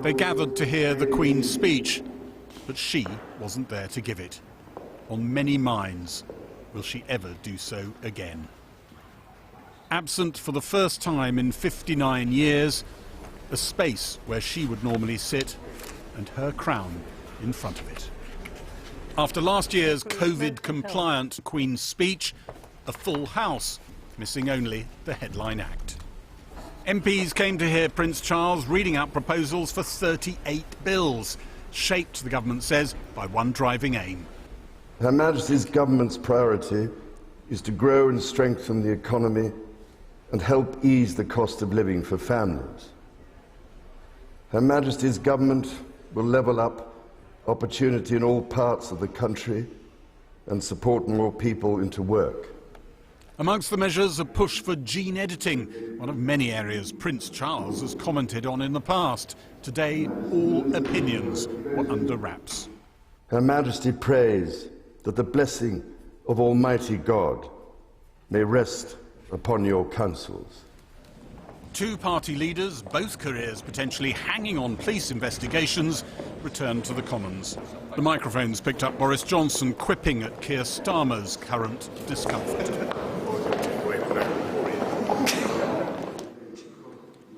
They gathered to hear the Queen's speech, but she wasn't there to give it. On many minds, will she ever do so again? Absent for the first time in 59 years, a space where she would normally sit and her crown in front of it. After last year's COVID-compliant Queen's speech, a full House, missing only the headline act. MPs came to hear Prince Charles reading out proposals for 38 bills, shaped, the government says, by one driving aim. Her Majesty's government's priority is to grow and strengthen the economy and help ease the cost of living for families. Her Majesty's government will level up opportunity in all parts of the country and support more people into work. Amongst the measures, a push for gene editing, one of many areas Prince Charles has commented on in the past. Today, all opinions were under wraps. Her Majesty prays that the blessing of Almighty God may rest upon your councils. Two party leaders, both careers potentially hanging on police investigations, returned to the Commons. The microphones picked up Boris Johnson quipping at Keir Starmer's current discomfort.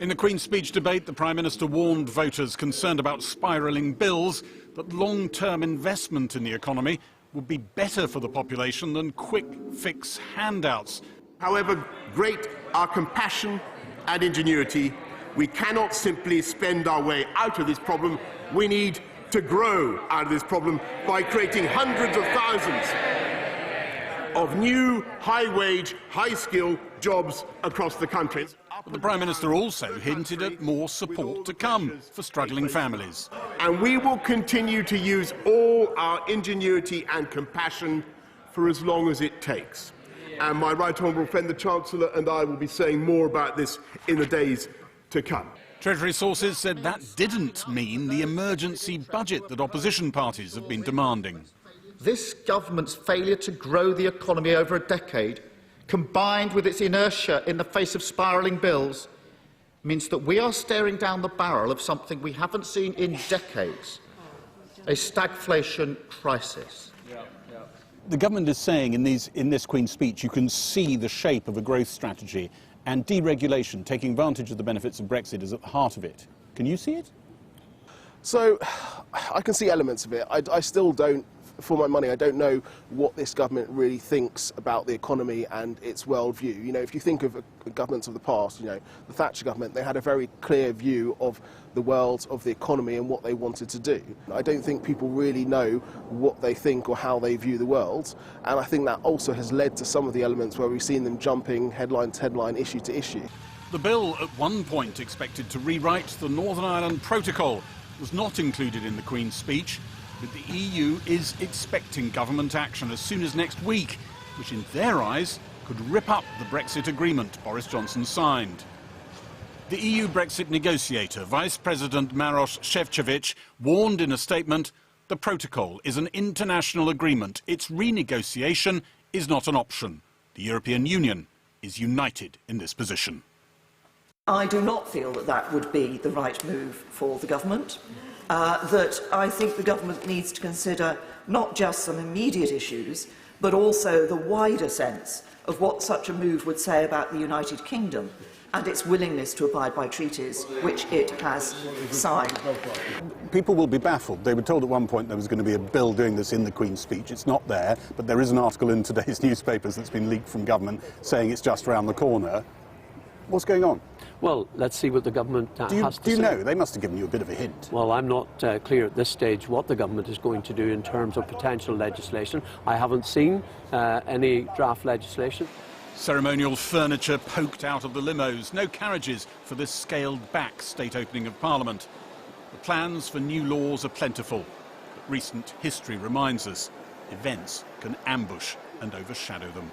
In the Queen's speech debate, the Prime Minister warned voters concerned about spiralling bills that long-term investment in the economy would be better for the population than quick-fix handouts. However great our compassion and ingenuity, we cannot simply spend our way out of this problem. We need to grow out of this problem by creating hundreds of thousands of new high-wage, high-skill jobs across the country. But the Prime Minister also hinted at more support to come for struggling families. And we will continue to use all our ingenuity and compassion for as long as it takes. And my right honourable friend, the Chancellor, and I will be saying more about this in the days to come. Treasury sources said that didn't mean the emergency budget that opposition parties have been demanding. This government's failure to grow the economy over a decade, combined with its inertia in the face of spiralling bills, means that we are staring down the barrel of something we haven't seen in decades, a stagflation crisis. The government is saying in this Queen's speech you can see the shape of a growth strategy, and deregulation, taking advantage of the benefits of Brexit, is at the heart of it. Can you see it? So, I can see elements of it. I still don't, for my money, I don't know what this government really thinks about the economy and its worldview. You know, if you think of governments of the past, you know, the Thatcher government, they had a very clear view of the world, of the economy and what they wanted to do. I don't think people really know what they think or how they view the world, and I think that also has led to some of the elements where we've seen them jumping headline to headline, issue to issue. The bill, at one point expected to rewrite the Northern Ireland Protocol, was not included in the Queen's speech, but the EU is expecting government action as soon as next week, which in their eyes could rip up the Brexit agreement Boris Johnson signed. The EU Brexit negotiator, Vice President Maroš Šefčovič, warned in a statement, the protocol is an international agreement. Its renegotiation is not an option. The European Union is united in this position. I do not feel that that would be the right move for the government. That I think the government needs to consider not just some immediate issues, but also the wider sense of what such a move would say about the United Kingdom and its willingness to abide by treaties which it has signed. People will be baffled. They were told at one point there was going to be a bill doing this in the Queen's speech. It's not there, but there is an article in today's newspapers that's been leaked from government saying it's just around the corner. What's going on? Well, let's see what the government has to say. Do you know? They must have given you a bit of a hint. Well, I'm not clear at this stage what the government is going to do in terms of potential legislation. I haven't seen any draft legislation. Ceremonial furniture poked out of the limos. No carriages for this scaled-back state opening of Parliament. The plans for new laws are plentiful, but recent history reminds us events can ambush and overshadow them.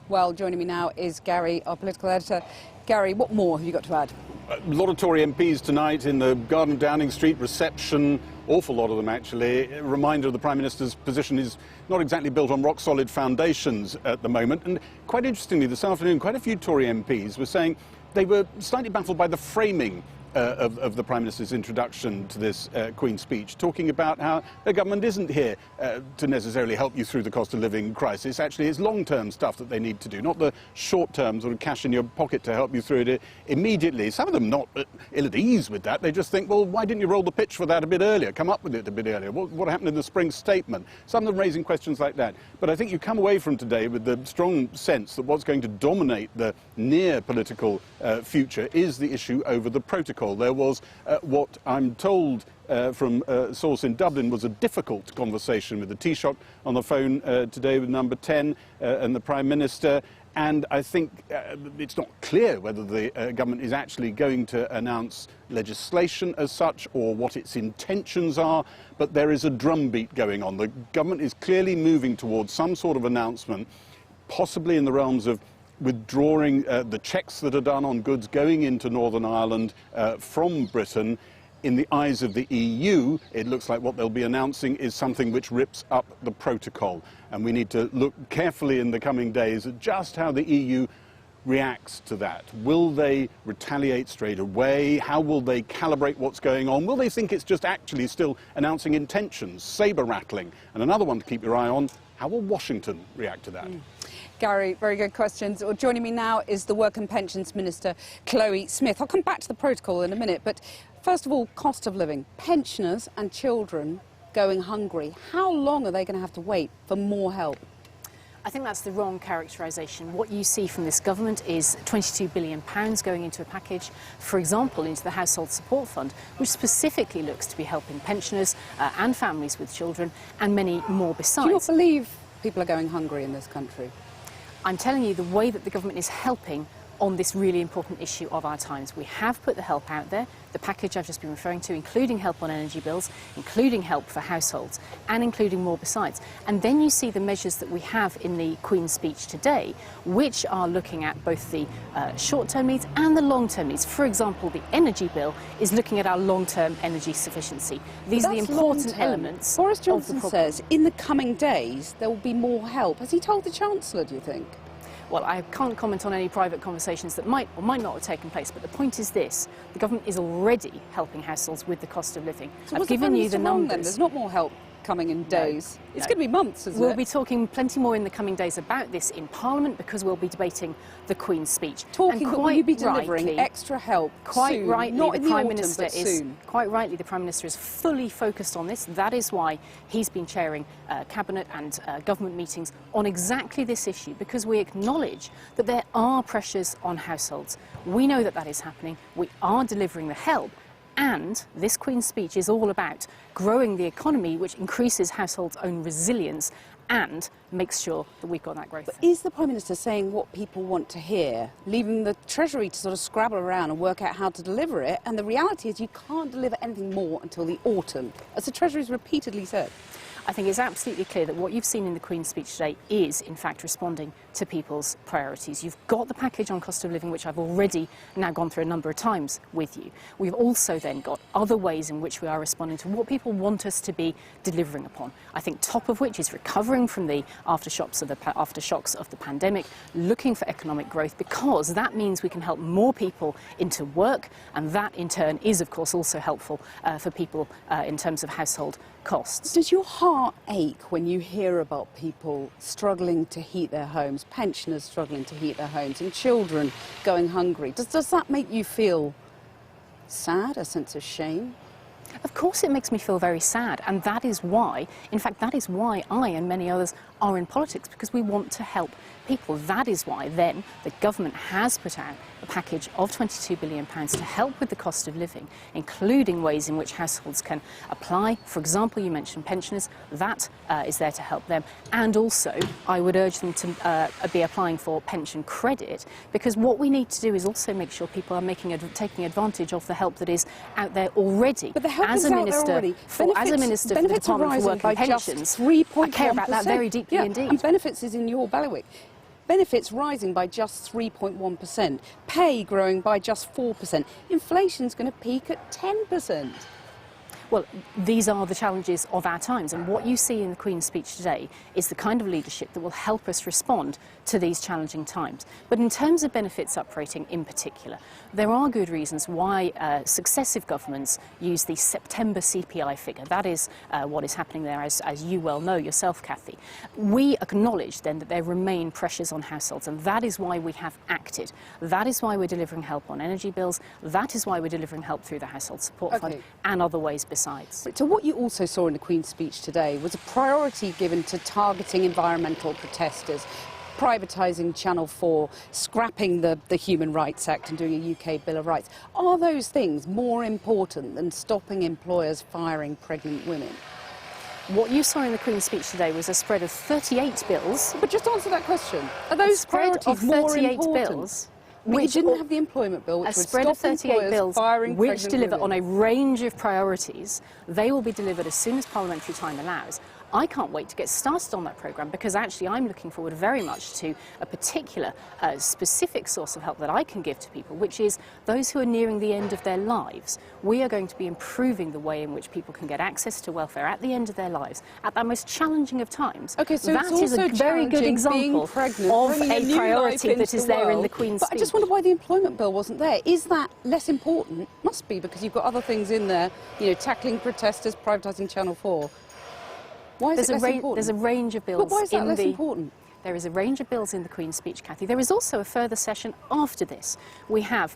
Well, joining me now is Gary, our political editor. Gary, what more have you got to add? A lot of Tory MPs tonight in the Garden Downing Street reception, awful lot of them actually. A reminder of the Prime Minister's position is not exactly built on rock-solid foundations at the moment. And quite interestingly, this afternoon, quite a few Tory MPs were saying they were slightly baffled by the framing of the Prime Minister's introduction to this Queen's speech, talking about how the government isn't here to necessarily help you through the cost of living crisis. Actually, it's long-term stuff that they need to do, not the short-term sort of cash in your pocket to help you through it immediately. Some of them not ill at ease with that. They just think, well, why didn't you roll the pitch for that a bit earlier? Come up with it a bit earlier. What happened in the spring statement? Some of them raising questions like that. But I think you come away from today with the strong sense that what's going to dominate the near political future is the issue over the protocol. There was what I'm told from a source in Dublin was a difficult conversation with the Taoiseach on the phone today with number 10 and the Prime Minister. And I think it's not clear whether the government is actually going to announce legislation as such or what its intentions are, but there is a drumbeat going on. The government is clearly moving towards some sort of announcement, possibly in the realms of withdrawing the checks that are done on goods going into Northern Ireland from Britain. In the eyes of the EU, it looks like what they'll be announcing is something which rips up the protocol. And we need to look carefully in the coming days at just how the EU reacts to that. Will they retaliate straight away? How will they calibrate what's going on? Will they think it's just actually still announcing intentions, sabre rattling? And another one to keep your eye on, how will Washington react to that? Gary, very good questions. Well, joining me now is the Work and Pensions Minister, Chloe Smith. I'll come back to the protocol in a minute, but first of all, cost of living. Pensioners and children going hungry. How long are they going to have to wait for more help? I think that's the wrong characterisation. What you see from this government is £22 billion going into a package, for example, into the Household Support Fund, which specifically looks to be helping pensioners and families with children and many more besides. Do you not believe people are going hungry in this country? I'm telling you the way that the government is helping on this really important issue of our times. We have put the help out there, the package I've just been referring to, including help on energy bills, including help for households, and including more besides. And then you see the measures that we have in the Queen's speech today, which are looking at both the short-term needs and the long-term needs. For example, the energy bill is looking at our long-term energy sufficiency. These are the important elements. Boris Johnson says in the coming days there will be more help. Has he told the Chancellor, do you think? Well, I can't comment on any private conversations that might or might not have taken place, but the point is this. The government is already helping households with the cost of living. So I've given you the numbers. Then? There's not more help coming in days. It's going to be months, isn't it? We'll be talking plenty more in the coming days about this in Parliament because we'll be debating the Queen's speech. But will you be delivering extra help quite soon? rightly, Not the in the Prime autumn, Minister but is soon. quite rightly the Prime Minister is fully focused on this. That is why he's been chairing cabinet and government meetings on exactly this issue, because we acknowledge that there are pressures on households. We know that that is happening. We are delivering the help. And this Queen's speech is all about growing the economy, which increases households' own resilience and makes sure that we've got that growth. But is the Prime Minister saying what people want to hear, leaving the Treasury to sort of scrabble around and work out how to deliver it? And the reality is you can't deliver anything more until the autumn, as the Treasury's repeatedly said. I think it's absolutely clear that what you've seen in the Queen's speech today is, in fact, responding to people's priorities. You've got the package on cost of living, which I've already now gone through a number of times with you. We've also then got other ways in which we are responding to what people want us to be delivering upon. I think top of which is recovering from the aftershocks of the pandemic, looking for economic growth, because that means we can help more people into work, and that in turn is, of course, also helpful for people in terms of household costs. Does your heart ache when you hear about people struggling to heat their homes, pensioners struggling to heat their homes, and children going hungry? Does that make you feel sad, a sense of shame? Of course it makes me feel very sad, and that is why, in fact, that is why I and many others are in politics, because we want to help people. That is why then the government has put out a package of £22 billion to help with the cost of living, including ways in which households can apply. For example, you mentioned pensioners. That is there to help them. And also, I would urge them to be applying for pension credit, because what we need to do is also make sure people are taking advantage of the help that is out there already. But the help is out there already. As a minister for the Department for Work and Pensions, I care about that very deeply indeed. And benefits is in your bailiwick. Benefits rising by just 3.1%, pay growing by just 4%. Inflation's going to peak at 10%. Well, these are the challenges of our times, and what you see in the Queen's speech today is the kind of leadership that will help us respond to these challenging times. But in terms of benefits uprating in particular, there are good reasons why successive governments use the September CPI figure. That is what is happening there, as you well know yourself, Cathy. We acknowledge then that there remain pressures on households, and that is why we have acted. That is why we're delivering help on energy bills. That is why we're delivering help through the Household Support Fund and other ways besides. So what you also saw in the Queen's speech today was a priority given to targeting environmental protesters, privatising Channel 4, scrapping the Human Rights Act and doing a UK Bill of Rights. Are those things more important than stopping employers firing pregnant women? What you saw in the Queen's speech today was a spread of 38 bills. But just answer that question. Are those priorities more important? Bills, which didn't have the employment bill, which a spread of 38 bills which deliver on a range of priorities. They will be delivered as soon as parliamentary time allows. I can't wait to get started on that programme, because actually I'm looking forward very much to a particular specific source of help that I can give to people, which is those who are nearing the end of their lives. We are going to be improving the way in which people can get access to welfare at the end of their lives, at that most challenging of times. Okay, so that is a very good example of a priority that is there in the Queen's speech. But I just wonder why the employment bill wasn't there. Is that less important? Must be, because you've got other things in there, you know, tackling protesters, privatising Channel 4. Why is it less important? There's a range of bills. But why is that less important? There is a range of bills in the Queen's speech, Cathy. There is also a further session after this. We have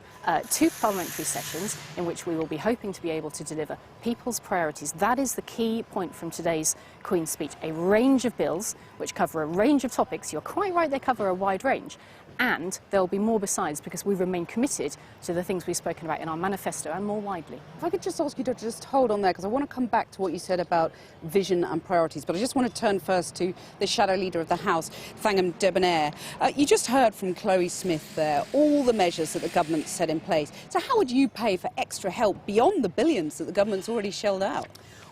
2 parliamentary sessions in which we will be hoping to be able to deliver people's priorities. That is the key point from today's Queen's speech. A range of bills which cover a range of topics. You're quite right, they cover a wide range. And there will be more besides, because we remain committed to the things we've spoken about in our manifesto and more widely. If I could just ask you to just hold on there, because I want to come back to what you said about vision and priorities, but I just want to turn first to the Shadow Leader of the House, Thangam Debonair. You just heard from Chloe Smith there, all the measures that the government set in place. So how would you pay for extra help beyond the billions that the government's already shelled out?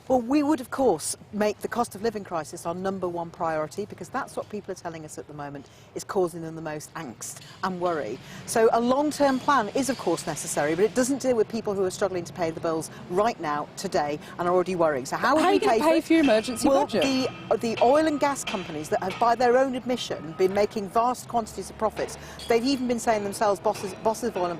Well, we would, of course, make the cost of living crisis our #1 priority, because that's what people are telling us at the moment is causing them the most angst and worry. So a long-term plan is, of course, necessary, but it doesn't deal with people who are struggling to pay the bills right now, today, and are already worrying. So how would we pay for your emergency budget? The oil and gas companies that have, by their own admission, been making vast quantities of profits, they've even been saying themselves, bosses of oil and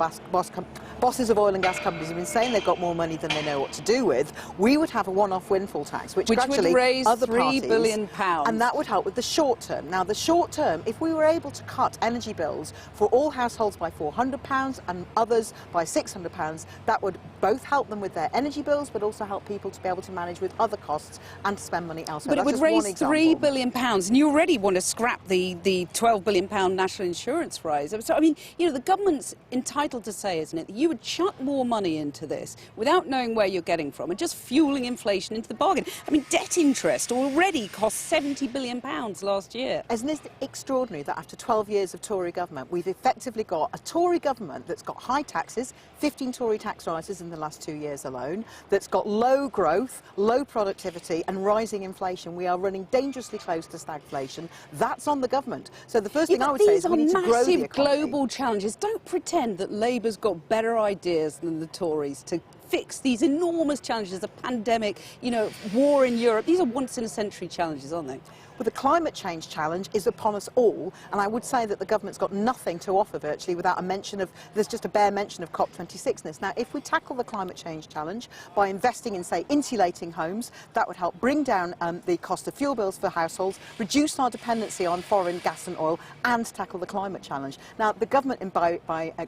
gas companies have been saying they've got more money than they know what to do with. We would have a one-off windfall tax, which would raise £3 billion. And that would help with the short term. Now, the short term, if we were able to cut energy bills for all households by £400 and others by £600, that would both help them with their energy bills, but also help people to be able to manage with other costs and to spend money elsewhere. But it would raise £3 billion, and you already want to scrap the £12 billion national insurance rise. So, I mean, you know, the government's entitled to say, isn't it, that you would chuck more money into this without knowing where you're getting from and just fueling inflation into the bargain. I mean, debt interest already cost £70 billion last year. Isn't it extraordinary that after 12 years of Tory government, we've effectively got a Tory government that's got high taxes, 15 Tory tax rises in the last 2 years alone, that's got low growth, low productivity and rising inflation. We are running dangerously close to stagflation. That's on the government. So the first thing I would say is we need to grow the economy. These are massive global challenges. Don't pretend that Labour's got better ideas than the Tories to fix these enormous challenges, the pandemic, you know, war in Europe. These are once-in-a-century challenges, aren't they? Well, the climate change challenge is upon us all, and I would say that the government's got nothing to offer virtually without a mention of, there's just a bare mention of COP26ness. Now, if we tackle the climate change challenge by investing in, say, insulating homes, that would help bring down the cost of fuel bills for households, reduce our dependency on foreign gas and oil, and tackle the climate challenge. Now, the government, by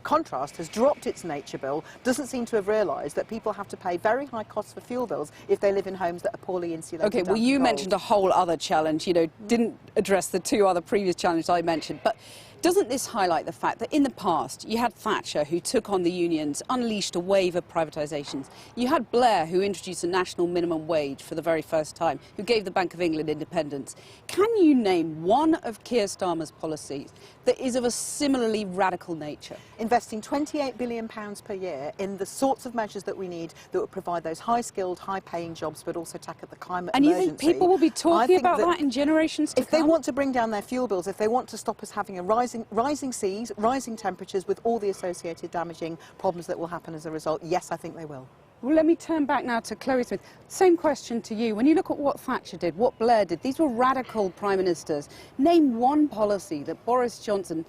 contrast, has dropped its nature bill, doesn't seem to have realised that people have to pay very high costs for fuel bills if they live in homes that are poorly insulated. OK, well, you mentioned a whole other challenge, you know, didn't address the 2 other previous challenges I mentioned, but doesn't this highlight the fact that in the past you had Thatcher, who took on the unions, unleashed a wave of privatisations? You had Blair, who introduced a national minimum wage for the very first time, who gave the Bank of England independence. Can you name one of Keir Starmer's policies that is of a similarly radical nature? Investing £28 billion per year in the sorts of measures that we need that would provide those high-skilled, high-paying jobs, but also tackle the climate emergency. And you think people will be talking about that in generations to come? If they want to bring down their fuel bills, if they want to stop us having a rising seas, rising temperatures with all the associated damaging problems that will happen as a result, yes, I think they will. Well, let me turn back now to Chloe Smith. Same question to you. When you look at what Thatcher did, what Blair did, these were radical prime ministers. Name one policy that Boris Johnson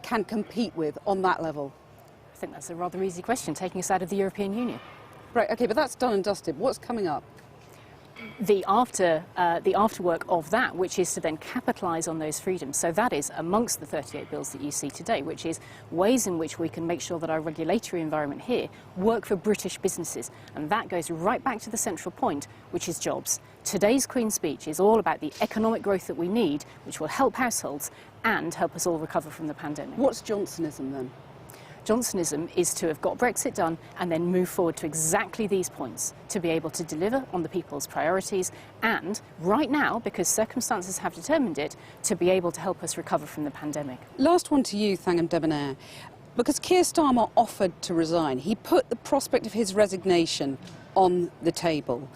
can compete with on that level. I think that's a rather easy question, taking us out of the European Union. Right, OK, but that's done and dusted. What's coming up? The afterwork of that, which is to then capitalise on those freedoms. So that is amongst the 38 bills that you see today, which is ways in which we can make sure that our regulatory environment here work for British businesses. And that goes right back to the central point, which is jobs. Today's Queen's speech is all about the economic growth that we need, which will help households and help us all recover from the pandemic. What's Johnsonism then? Johnsonism is to have got Brexit done and then move forward to exactly these points, to be able to deliver on the people's priorities and, right now, because circumstances have determined it, to be able to help us recover from the pandemic. Last one to you, Thangam Debonair. Because Keir Starmer offered to resign, he put the prospect of his resignation on the table.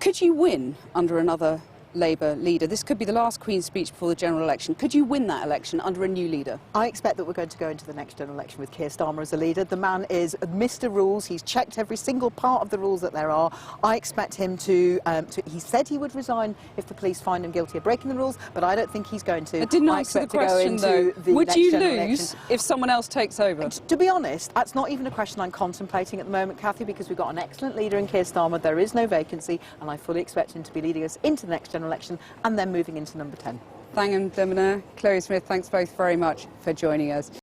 Could you win under another Labour leader? This could be the last Queen's speech before the general election. Could you win that election under a new leader? I expect that we're going to go into the next general election with Keir Starmer as a leader. The man is Mr. Rules. He's checked every single part of the rules that there are. I expect him to he said he would resign if the police find him guilty of breaking the rules, but I don't think he's going to. I didn't answer the question, though. Would you lose if someone else takes over? To be honest, that's not even a question I'm contemplating at the moment, Cathy, because we've got an excellent leader in Keir Starmer. There is no vacancy, and I fully expect him to be leading us into the next general election and then moving into number 10. Thangam Debonair, Chloe Smith, thanks both very much for joining us.